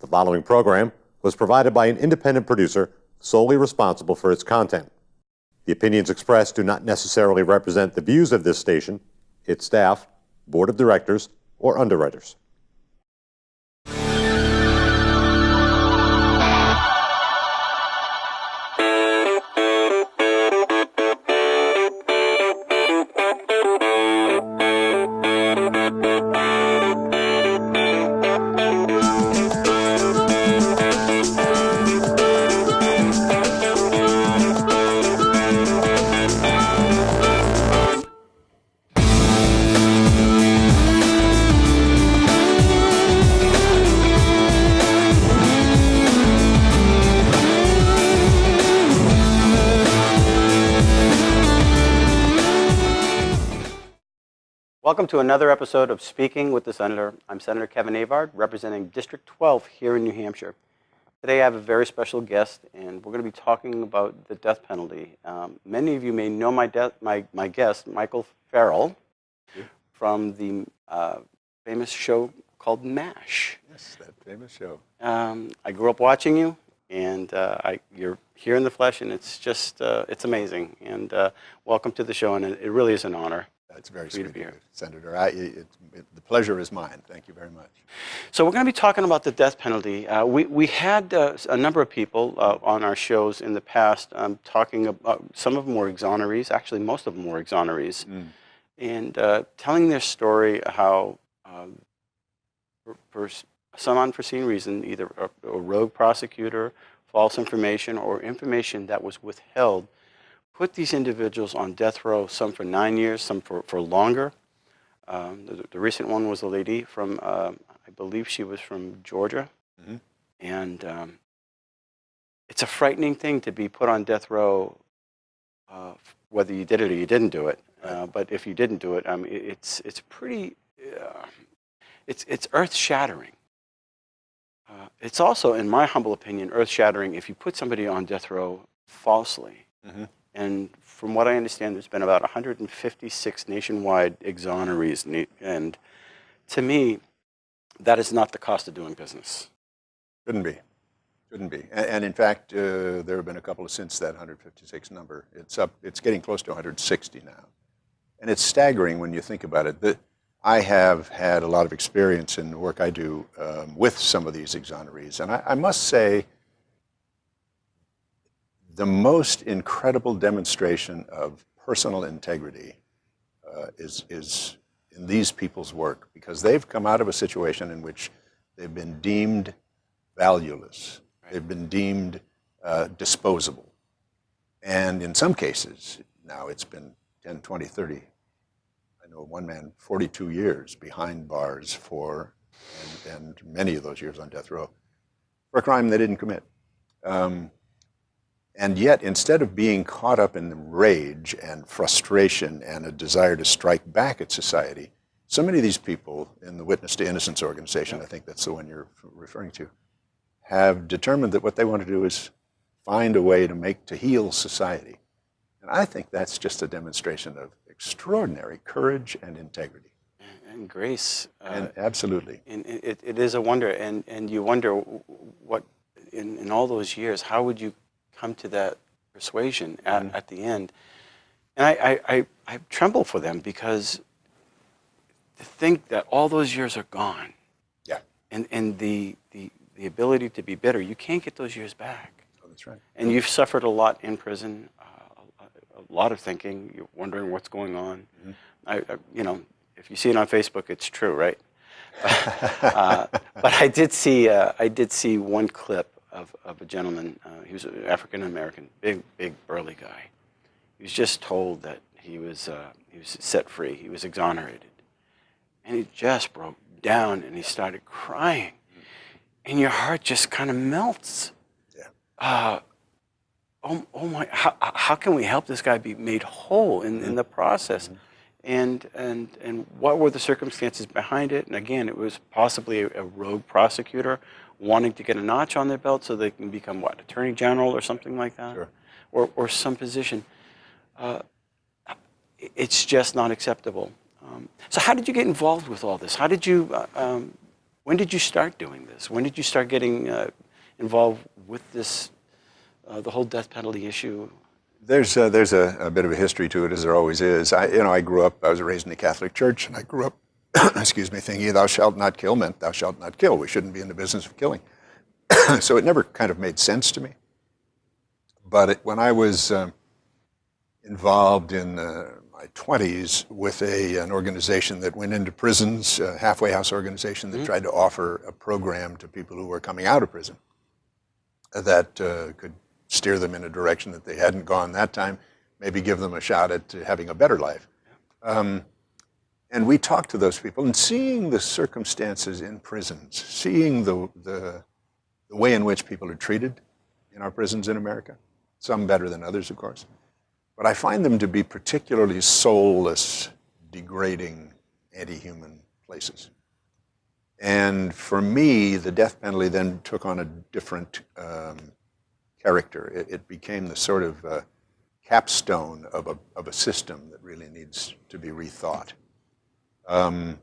The following program was provided by an independent producer solely responsible for its content. The opinions expressed do not necessarily represent the views of this station, its staff, board of directors, or underwriters. Welcome to another episode of Speaking with the Senator. I'm Senator Kevin Avard, representing District 12 here in New Hampshire. Today I have a very special guest, and we're going to be talking about the death penalty. Many of you may know my guest, Michael Farrell, from the famous show called MASH. Yes, that famous show. I grew up watching you, and you're here in the flesh, and it's just, it's amazing. And welcome to the show, and it really is an honor. That's very sweet of you, Senator. The pleasure is mine. Thank you very much. So we're going to be talking about the death penalty. We had a number of people on our shows in the past talking about, some of them were exonerees, actually most of them were exonerees, and telling their story how for some unforeseen reason, either a rogue prosecutor, false information, or information that was withheld, put these individuals on death row, some for 9 years, some for longer. The recent one was a lady from, I believe she was from Georgia. Mm-hmm. And it's a frightening thing to be put on death row, whether you did it or you didn't do it. Right. But if you didn't do it, it's pretty, it's earth-shattering. It's also, in my humble opinion, earth-shattering if you put somebody on death row falsely. Mm-hmm. And from what I understand, there's been about 156 nationwide exonerees. And to me, that is not the cost of doing business. Shouldn't be. Shouldn't be. And in fact, there have been a couple since that 156 number. It's getting close to 160 now. And it's staggering when you think about it. I have had a lot of experience in the work I do with some of these exonerees. And I must say, the most incredible demonstration of personal integrity is in these people's work, because they've come out of a situation in which they've been deemed valueless. Right. They've been deemed disposable. And in some cases, now it's been 10, 20, 30. I know one man, 42 years behind bars for, and many of those years on death row, for a crime they didn't commit. And yet, instead of being caught up in the rage and frustration and a desire to strike back at society, so many of these people in the Witness to Innocence organization, I think that's the one you're referring to, have determined that what they want to do is find a way to heal society. And I think that's just a demonstration of extraordinary courage and integrity. And grace. And absolutely. And it is a wonder. And you wonder what, in all those years, how would you come to that persuasion at the end? And I tremble for them, because to think that all those years are gone. Yeah. And the ability to be bitter, you can't get those years back. Oh, that's right. And you've suffered a lot in prison, a lot of thinking, you're wondering what's going on. Mm-hmm. You know, if you see it on Facebook, it's true, right? But I did see one clip of a gentleman. He was an African American, big burly guy. He was just told that he was set free. He was exonerated, and he just broke down and he started crying, and your heart just kind of melts. Yeah. Oh my! How can we help this guy be made whole in the process? Mm-hmm. And what were the circumstances behind it? And again, it was possibly a rogue prosecutor wanting to get a notch on their belt so they can become, what, attorney general or something like that? Sure. Or some position. It's just not acceptable. So how did you get involved with all this? How did you When did you start doing this? When did you start getting involved with this, the whole death penalty issue? There's a bit of a history to it, as there always is. I grew up, I was raised in the Catholic Church, and I grew up, excuse me, thinking thou shalt not kill meant thou shalt not kill. We shouldn't be in the business of killing. So it never kind of made sense to me. But when I was involved in my 20s with an organization that went into prisons, a halfway house organization that tried to offer a program to people who were coming out of prison that could steer them in a direction that they hadn't gone that time, maybe give them a shot at having a better life. And we talked to those people, and seeing the circumstances in prisons, seeing the way in which people are treated in our prisons in America, some better than others, of course, but I find them to be particularly soulless, degrading, anti-human places. And for me, the death penalty then took on a different character. It became the sort of capstone of a system that really needs to be rethought. Then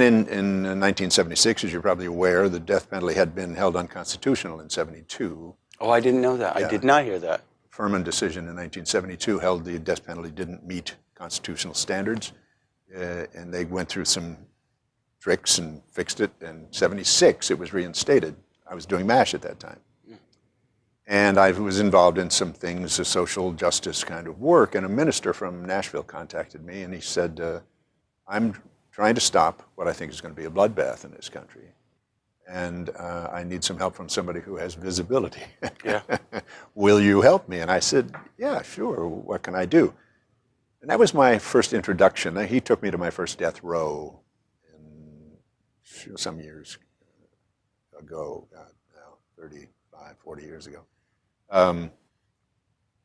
in 1976, as you're probably aware, the death penalty had been held unconstitutional in 72. Oh, I didn't know that. Yeah. I did not hear that. Furman decision in 1972 held the death penalty didn't meet constitutional standards, and they went through some tricks and fixed it. In 76, it was reinstated. I was doing MASH at that time. And I was involved in some things, a social justice kind of work, and a minister from Nashville contacted me, and he said, I'm trying to stop what I think is going to be a bloodbath in this country. And I need some help from somebody who has visibility. Yeah. Will you help me? And I said, yeah, sure. What can I do? And that was my first introduction. He took me to my first death row some years ago, now 35, 40 years ago. And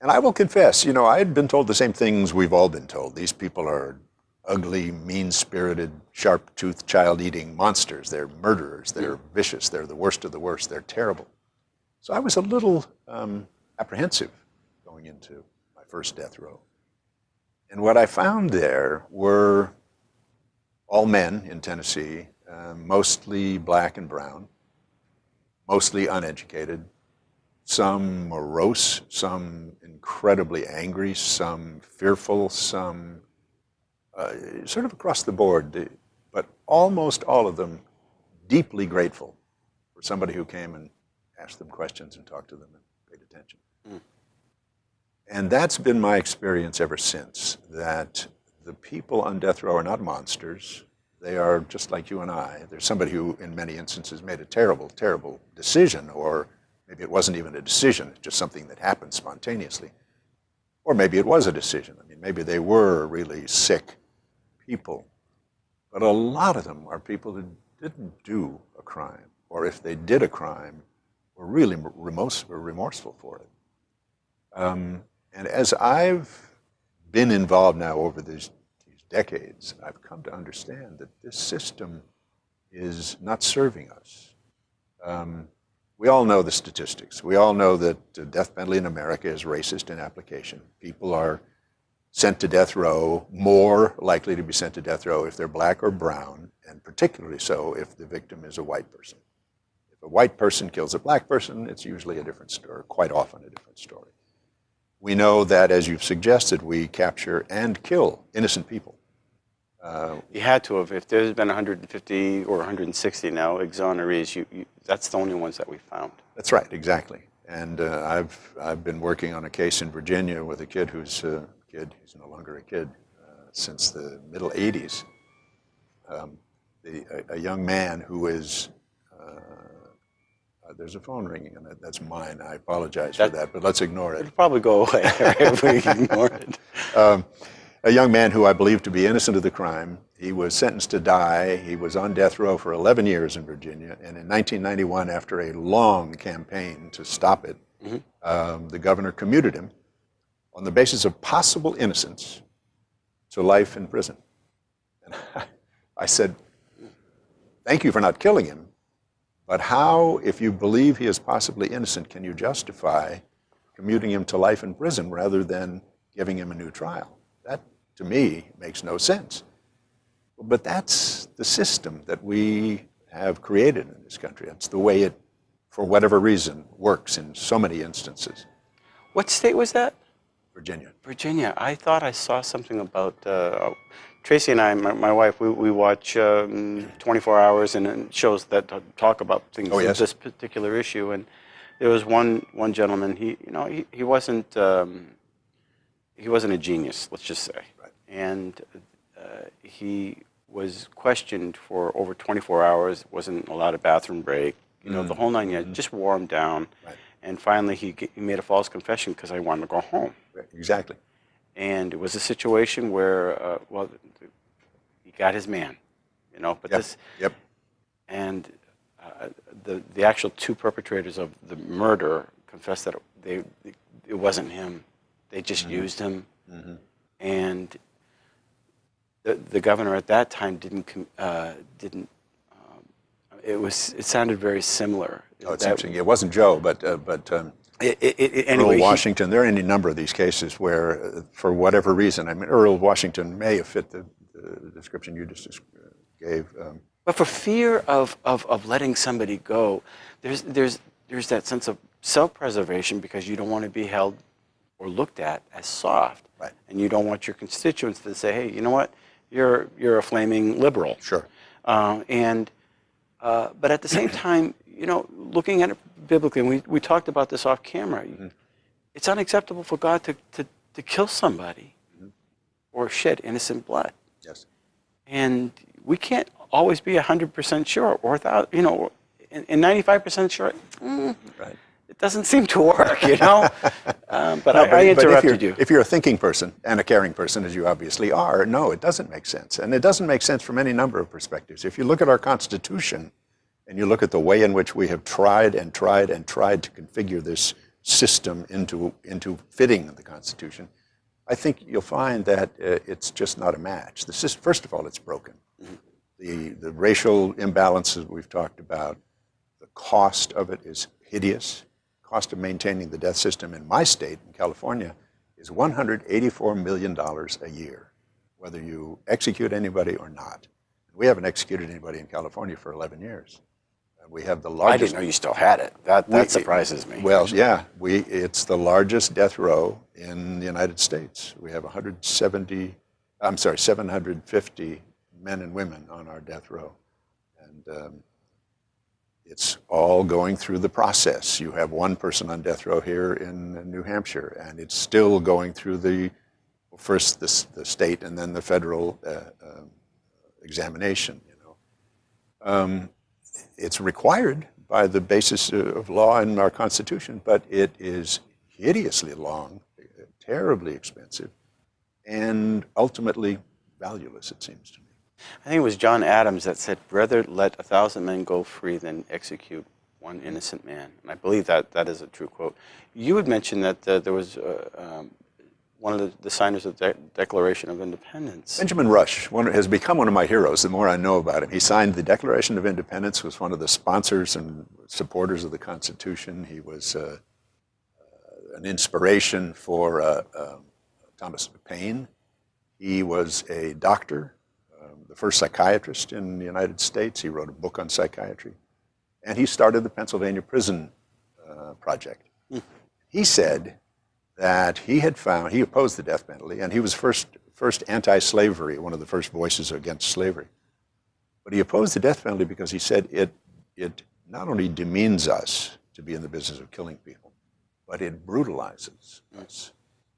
I will confess, I had been told the same things we've all been told. These people are ugly, mean-spirited, sharp-toothed, child-eating monsters. They're murderers. They're vicious. They're the worst of the worst. They're terrible. So I was a little apprehensive going into my first death row. And what I found there were all men in Tennessee, mostly black and brown, mostly uneducated, some morose, some incredibly angry, some fearful, some sort of across the board, but almost all of them deeply grateful for somebody who came and asked them questions and talked to them and paid attention. And that's been my experience ever since, that the people on death row are not monsters. They are just like you and I. There's somebody who, in many instances, made a terrible, terrible decision, or maybe it wasn't even a decision, it's just something that happened spontaneously. Or maybe it was a decision. I mean, maybe they were really sick people. But a lot of them are people who didn't do a crime, or if they did a crime, were really remorseful for it. And as I've been involved now over these decades, I've come to understand that this system is not serving us. We all know the statistics. We all know that the death penalty in America is racist in application. People are sent to death row, more likely to be sent to death row if they're black or brown, and particularly so if the victim is a white person. If a white person kills a black person, it's usually a different story, quite often a different story. We know that, as you've suggested, we capture and kill innocent people. You had to have. If there's been 150 or 160 now exonerees, that's the only ones that we found. That's right, exactly. And I've been working on a case in Virginia with a kid who's he's no longer a kid, since the middle 80s. A young man who is, there's a phone ringing, and that's mine. I apologize for that, but let's ignore it. It'll probably go away if we ignore it. A young man who I believe to be innocent of the crime. He was sentenced to die. He was on death row for 11 years in Virginia. And in 1991, after a long campaign to stop it, the governor commuted him on the basis of possible innocence to life in prison. And I said, thank you for not killing him, but how, if you believe he is possibly innocent, can you justify commuting him to life in prison rather than giving him a new trial? That, to me, makes no sense. But that's the system that we have created in this country. It's the way it, for whatever reason, works in so many instances. What state was that? Virginia. Virginia. I thought I saw something about Tracy and I, my wife. We watch 24 Hours and shows that talk about things. Oh, yes. This particular issue, and there was one gentleman. He wasn't a genius. Let's just say, Right. and he was questioned for over 24 hours. Wasn't allowed a bathroom break. The whole nine yards. Just wore him down. Right. And finally, he made a false confession because I wanted to go home. Right. Exactly. And it was a situation where, he got his man, But Yep. this, Yep. and the actual two perpetrators of the murder confessed that it wasn't him. They just used him, and the governor at that time didn't. It sounded very similar. Oh, it's interesting. It wasn't Joe, but Anyway, Earl Washington. There are any number of these cases where, for whatever reason, Earl Washington may have fit the description you just gave. But for fear of letting somebody go, there's that sense of self-preservation because you don't want to be held or looked at as soft, Right. and you don't want your constituents to say, "Hey, you know what? You're a flaming liberal." Sure. But at the same time, looking at it biblically, and we talked about this off camera, it's unacceptable for God to kill somebody or shed innocent blood. Yes. And we can't always be 100% sure or and 95% sure. Right. It doesn't seem to work, But I interrupted you. If you're a thinking person and a caring person, as you obviously are, no, it doesn't make sense. And it doesn't make sense from any number of perspectives. If you look at our Constitution and you look at the way in which we have tried and tried and tried to configure this system into fitting the Constitution, I think you'll find that it's just not a match. First of all, it's broken. The racial imbalances we've talked about, the cost of it is hideous. Cost of maintaining the death system in my state, in California, is $184 million a year, whether you execute anybody or not. We haven't executed anybody in California for 11 years. We have the largest. I didn't know you still had it. That surprises me. Well, yeah, it's the largest death row in the United States. We have 750 men and women on our death row, and it's all going through the process. You have one person on death row here in New Hampshire, and it's still going through first the state and then the federal examination. It's required by the basis of law in our Constitution, but it is hideously long, terribly expensive, and ultimately valueless, it seems to me. I think it was John Adams that said, "Rather let 1,000 men go free than execute one innocent man." And I believe that is a true quote. You had mentioned that there was one of the signers of the Declaration of Independence. Benjamin Rush has become one of my heroes the more I know about him. He signed the Declaration of Independence, was one of the sponsors and supporters of the Constitution. He was an inspiration for Thomas Paine. He was a doctor, the first psychiatrist in the United States. He wrote a book on psychiatry. And he started the Pennsylvania Prison Project. He said that he opposed the death penalty, and he was first anti-slavery, one of the first voices against slavery. But he opposed the death penalty because he said it not only demeans us to be in the business of killing people, but it brutalizes us.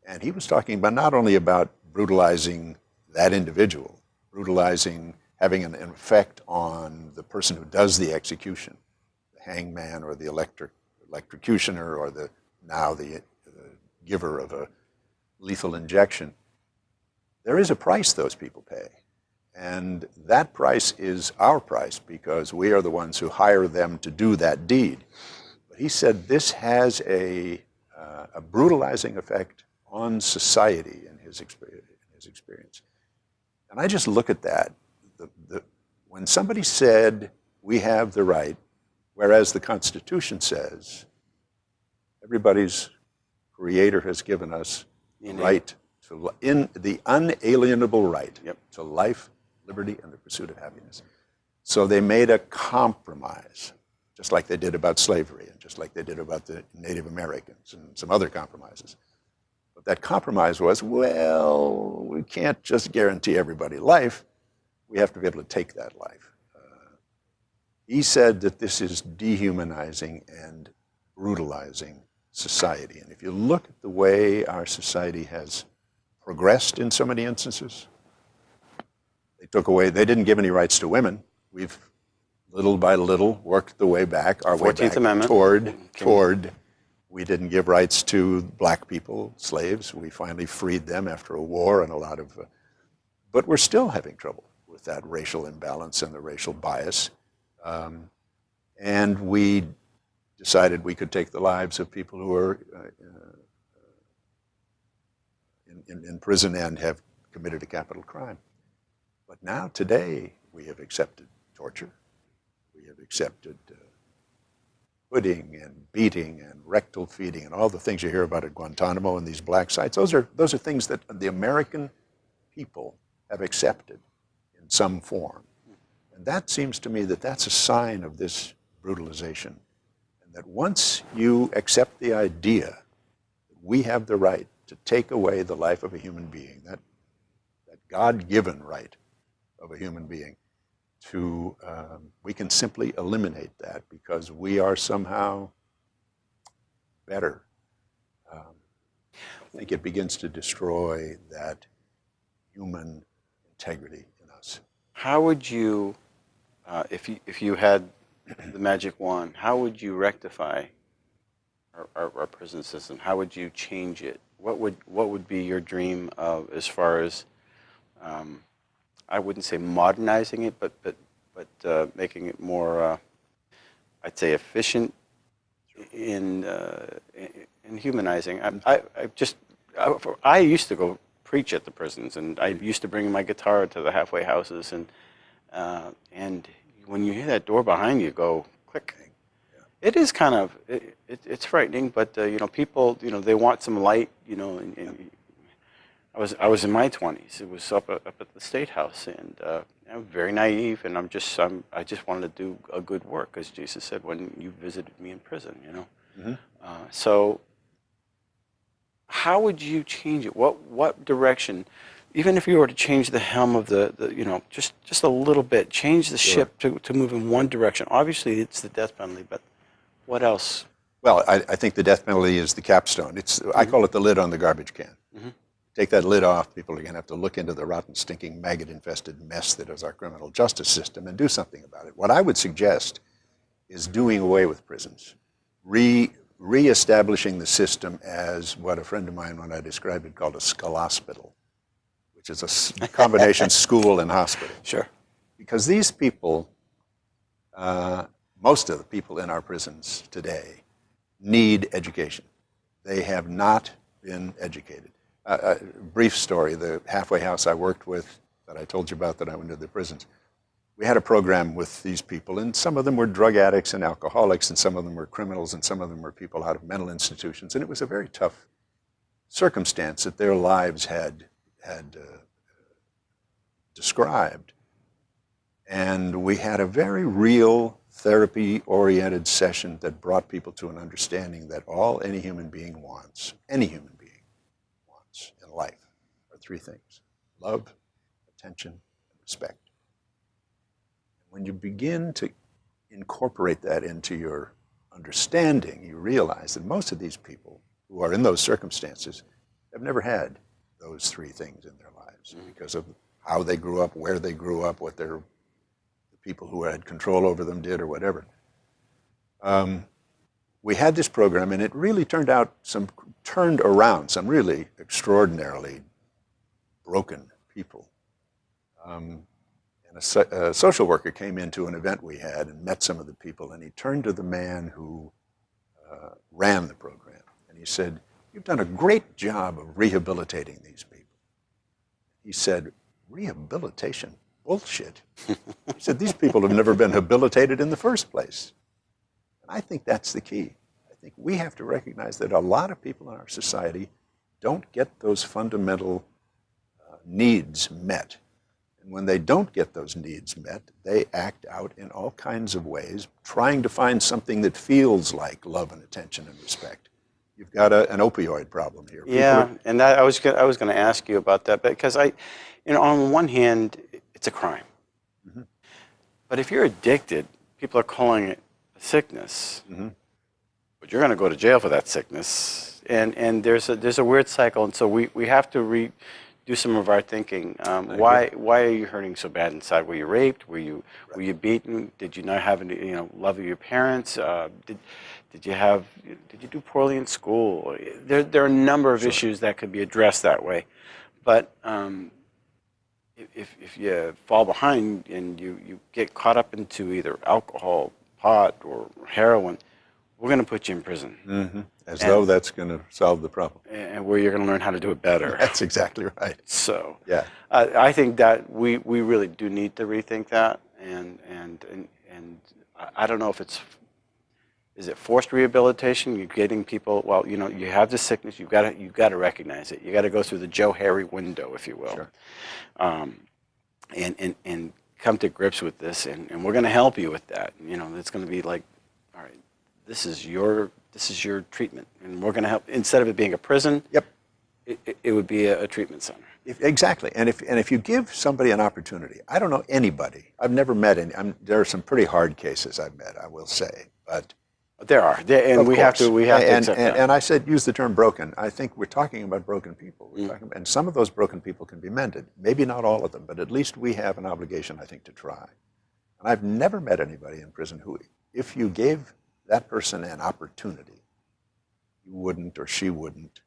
And he was talking about not only about brutalizing that individual, brutalizing, having an effect on the person who does the execution, the hangman or the electrocutioner or the giver of a lethal injection. There is a price those people pay. And that price is our price because we are the ones who hire them to do that deed. But he said this has a brutalizing effect on society in his experience. And I just look at that. When somebody said we have the right, whereas the Constitution says everybody's Creator has given us the right the unalienable right to life, liberty, and the pursuit of happiness. So they made a compromise, just like they did about slavery and just like they did about the Native Americans and some other compromises. But that compromise was, well, we can't just guarantee everybody life. We have to be able to take that life. He said that this is dehumanizing and brutalizing society. And if you look at the way our society has progressed in so many instances, they didn't give any rights to women. We've little by little worked the way back, our way 14th back Amendment. toward, we didn't give rights to black people, slaves. We finally freed them after a war and a lot of, but we're still having trouble with that racial imbalance and the racial bias. And we decided we could take the lives of people who are in prison and have committed a capital crime. But now, today, we have accepted torture. We have accepted hooding and beating and rectal feeding and all the things you hear about at Guantanamo and these black sites. Those are things that the American people have accepted in some form. And that seems to me that that's a sign of this brutalization. And that once you accept the idea that we have the right to take away the life of a human being, that God-given right of a human being, we can simply eliminate that because we are somehow better. I think it begins to destroy that human integrity in us. How would you, if you had the magic wand, how would you rectify our prison system? How would you change it? What would be your dream of, as far as, I wouldn't say modernizing it, but making it more, I'd say, efficient in humanizing. I used to go preach at the prisons, and I used to bring my guitar to the halfway houses, and when you hear that door behind you go click, it is kind of it's frightening. But people, they want some light. And I was in my 20s. It was up at the State House, and I'm very naive, and I just wanted to do a good work, as Jesus said when you visited me in prison. Mm-hmm. So how would you change it? What direction? Even if you were to change the helm of just a little bit, change the ship to move in one direction. Obviously, it's the death penalty, but what else? Well, I think the death penalty is the capstone. I call it the lid on the garbage can. Mm-hmm. Take that lid off, people are going to have to look into the rotten, stinking, maggot-infested mess that is our criminal justice system and do something about it. What I would suggest is doing away with prisons, reestablishing the system as what a friend of mine, when I described it, called a skull-hospital, which is a combination school and hospital. Sure. Because these people, most of the people in our prisons today, need education. They have not been educated. A brief story, the halfway house I worked with that I told you about that I went to the prisons, we had a program with these people, and some of them were drug addicts and alcoholics, and some of them were criminals, and some of them were people out of mental institutions, and it was a very tough circumstance that their lives had described. And we had a very real therapy-oriented session that brought people to an understanding that all any human being wants in life are three things: love, attention, and respect. When you begin to incorporate that into your understanding, you realize that most of these people who are in those circumstances have never had those three things in their lives because of how they grew up, where they grew up, what the people who had control over them did, or whatever. We had this program, and it really turned around some really extraordinarily broken people. And a social worker came into an event we had and met some of the people, and he turned to the man who ran the program, and he said, "You've done a great job of rehabilitating these people." He said, "Rehabilitation? Bullshit." He said, "These people have never been habilitated in the first place." And I think that's the key. I think we have to recognize that a lot of people in our society don't get those fundamental needs met. And when they don't get those needs met, they act out in all kinds of ways, trying to find something that feels like love and attention and respect. You've got an opioid problem here. Yeah, and I was going to ask you about that because on one hand, it's a crime. Mm-hmm. But if you're addicted, people are calling it a sickness. Mm-hmm. But you're going to go to jail for that sickness, and there's a weird cycle, and so we have to do some of our thinking. Why are you hurting so bad inside? Were you raped? Were you beaten? Did you not have any love of your parents? Did you do poorly in school? There are a number of issues that could be addressed that way, but if you fall behind and you get caught up into either alcohol, pot, or heroin, we're going to put you in prison. Mm-hmm. As though that's going to solve the problem. And where you're going to learn how to do it better. That's exactly right. So yeah, I think that we really do need to rethink that, and I don't know if is it forced rehabilitation? You're getting people. Well, you have the sickness. You've got to recognize it. You got to go through the Joe Harry window, if you will, sure. And come to grips with this, and we're going to help you with that. It's going to be like, all right, this is your treatment, and we're going to help. Instead of it being a prison, yep, it would be a treatment center. Exactly, and if you give somebody an opportunity, I don't know anybody. I've never met any. There are some pretty hard cases I've met, I will say, but there are, and we have to accept that. And I said use the term broken. I think we're talking about broken people. We're talking about, and some of those broken people can be mended. Maybe not all of them, but at least we have an obligation, I think, to try. And I've never met anybody in prison who, if you gave that person an opportunity, you wouldn't or she wouldn't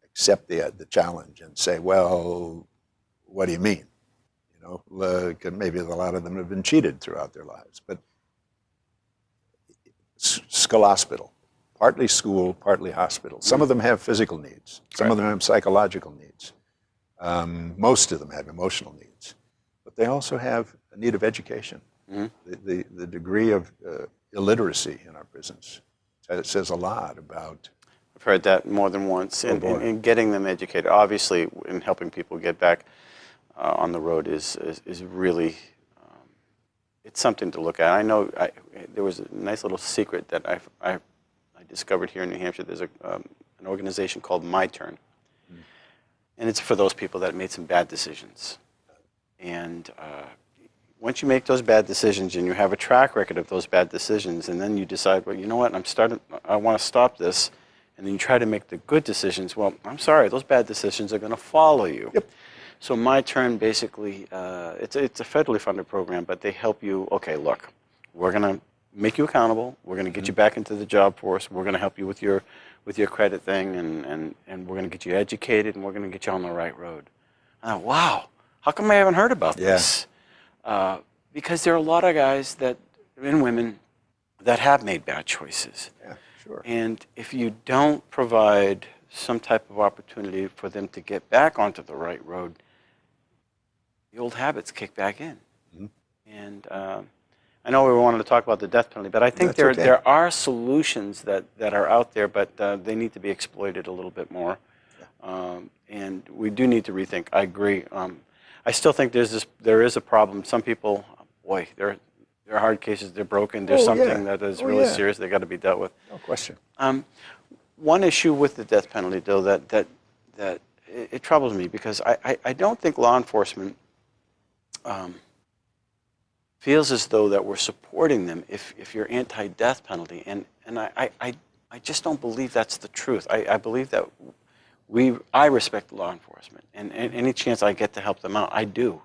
accept the challenge and say, well, what do you mean? Maybe a lot of them have been cheated throughout their lives. But school, partly school, partly hospital. Some of them have physical needs. Some of them have psychological needs. Most of them have emotional needs. But they also have a need of education. Mm-hmm. The degree of illiteracy in our prisons says a lot about. I've heard that more than once, and getting them educated. Obviously, in helping people get back on the road is really it's something to look at. I know there was a nice little secret that I discovered here in New Hampshire. There's an organization called My Turn, and it's for those people that made some bad decisions. And once you make those bad decisions and you have a track record of those bad decisions, and then you decide, well, you know what, I want to stop this, and then you try to make the good decisions, well, I'm sorry, those bad decisions are going to follow you. Yep. So My Turn basically, it's a federally funded program, but they help you, okay, look, we're going to make you accountable, we're going to get you back into the job force, we're going to help you with your credit thing, and we're going to get you educated, and we're going to get you on the right road. And I, wow, how come I haven't heard about this? Because there are a lot of guys and women that have made bad choices. Yeah, sure. And if you don't provide some type of opportunity for them to get back onto the right road, the old habits kick back in. Mm-hmm. And I know we wanted to talk about the death penalty, but I think there are solutions that are out there, but they need to be exploited a little bit more. Yeah. And we do need to rethink. I agree. I still think there is a problem. Some people, boy, they're hard cases. They're broken. There's something that is really serious. They got to be dealt with. No question. One issue with the death penalty, though, that it troubles me because I don't think law enforcement feels as though that we're supporting them if you're anti-death penalty, and I just don't believe that's the truth. I believe that I respect law enforcement, and any chance I get to help them out, I do.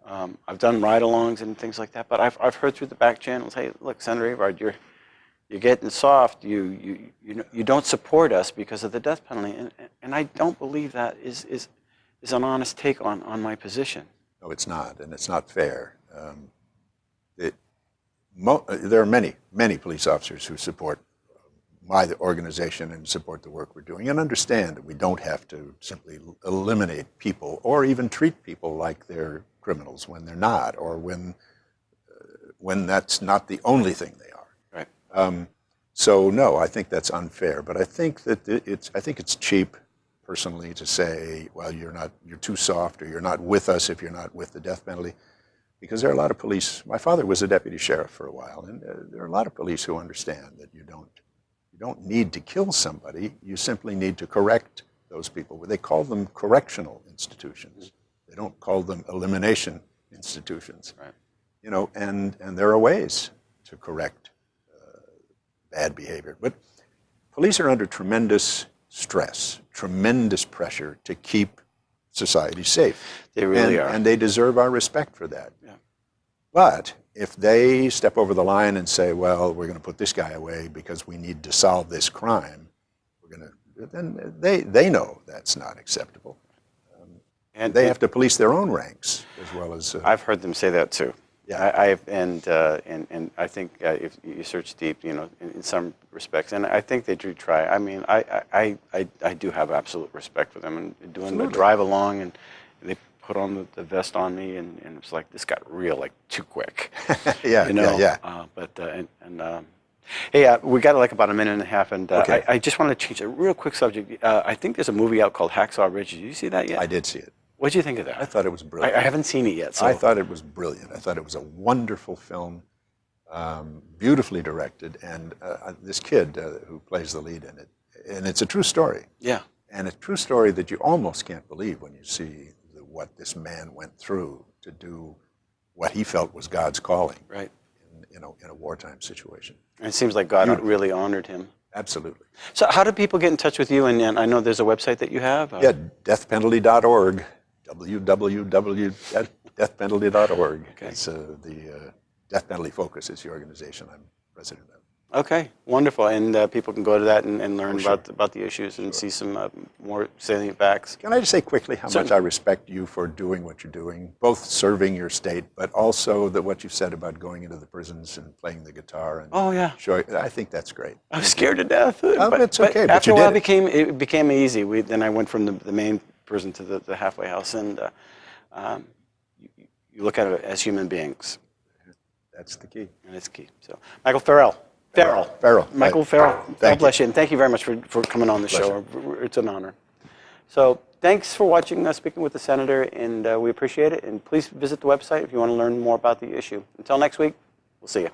I've done ride-alongs and things like that, but I've heard through the back channels, hey, look, Senator Avard, you're getting soft. You don't support us because of the death penalty, and I don't believe that is an honest take on my position. No, it's not, and it's not fair. There are many police officers who support my organization and support the work we're doing, and understand that we don't have to simply eliminate people or even treat people like they're criminals when they're not, or when that's not the only thing they are. Right. So no, I think that's unfair, but I think that it's cheap. personally to say, well, you're too soft, or you're not with us if you're not with the death penalty. Because there are a lot of police. My father was a deputy sheriff for a while, and there are a lot of police who understand that you don't need to kill somebody. You simply need to correct those people. They call them correctional institutions. They don't call them elimination institutions. Right. You know, and there are ways to correct bad behavior. But police are under tremendous stress, tremendous pressure to keep society safe. They really are. And they deserve our respect for that. Yeah. But if they step over the line and say, well, we're going to put this guy away because we need to solve this crime, then they know that's not acceptable. And they have to police their own ranks as well as... I've heard them say that too. Yeah. And I think if you search deep, you know, in some respects, and I think they do try. I mean, I do have absolute respect for them, and doing the drive along, and they put on the vest on me, and it's like, this got real like too quick. Yeah, you know? yeah. Hey, we got like about a minute and a half, and Okay. I just want to change a real quick subject. I think there's a movie out called Hacksaw Ridge. Did you see that yet? I did see it. What did you think of that? I thought it was brilliant. I haven't seen it yet. So. I thought it was brilliant. I thought it was a wonderful film, beautifully directed, and this kid who plays the lead in it, and it's a true story. Yeah. And a true story that you almost can't believe when you see what this man went through to do what he felt was God's calling. Right. In a wartime situation. And it seems like God really honored him. Absolutely. So how do people get in touch with you? And I know there's a website that you have. Yeah, deathpenalty.org, www.deathpenalty.org. Okay. It's the Death Penalty Focus is the organization I'm president of. Okay, wonderful. And people can go to that and learn about the issues and see some more salient facts. Can I just say quickly how much I respect you for doing what you're doing, both serving your state, but also what you've said about going into the prisons and playing the guitar. And Oh, yeah. I think that's great. I was scared to death. It's okay, but after you a while, did it became easy. Then I went from the main prison to the halfway house, and you look at it as human beings. That's the key. And it's key. So, Michael Farrell. Michael Right. Farrell. God Thank bless you. And thank you very much for coming on the show. It's an honor. So thanks for watching Speaking with the Senator, and we appreciate it. And please visit the website if you want to learn more about the issue. Until next week, we'll see you.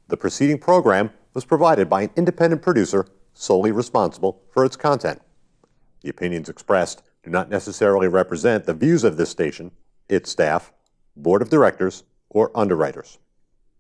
The preceding program was provided by an independent producer solely responsible for its content. The opinions expressed do not necessarily represent the views of this station, its staff, board of directors, or underwriters.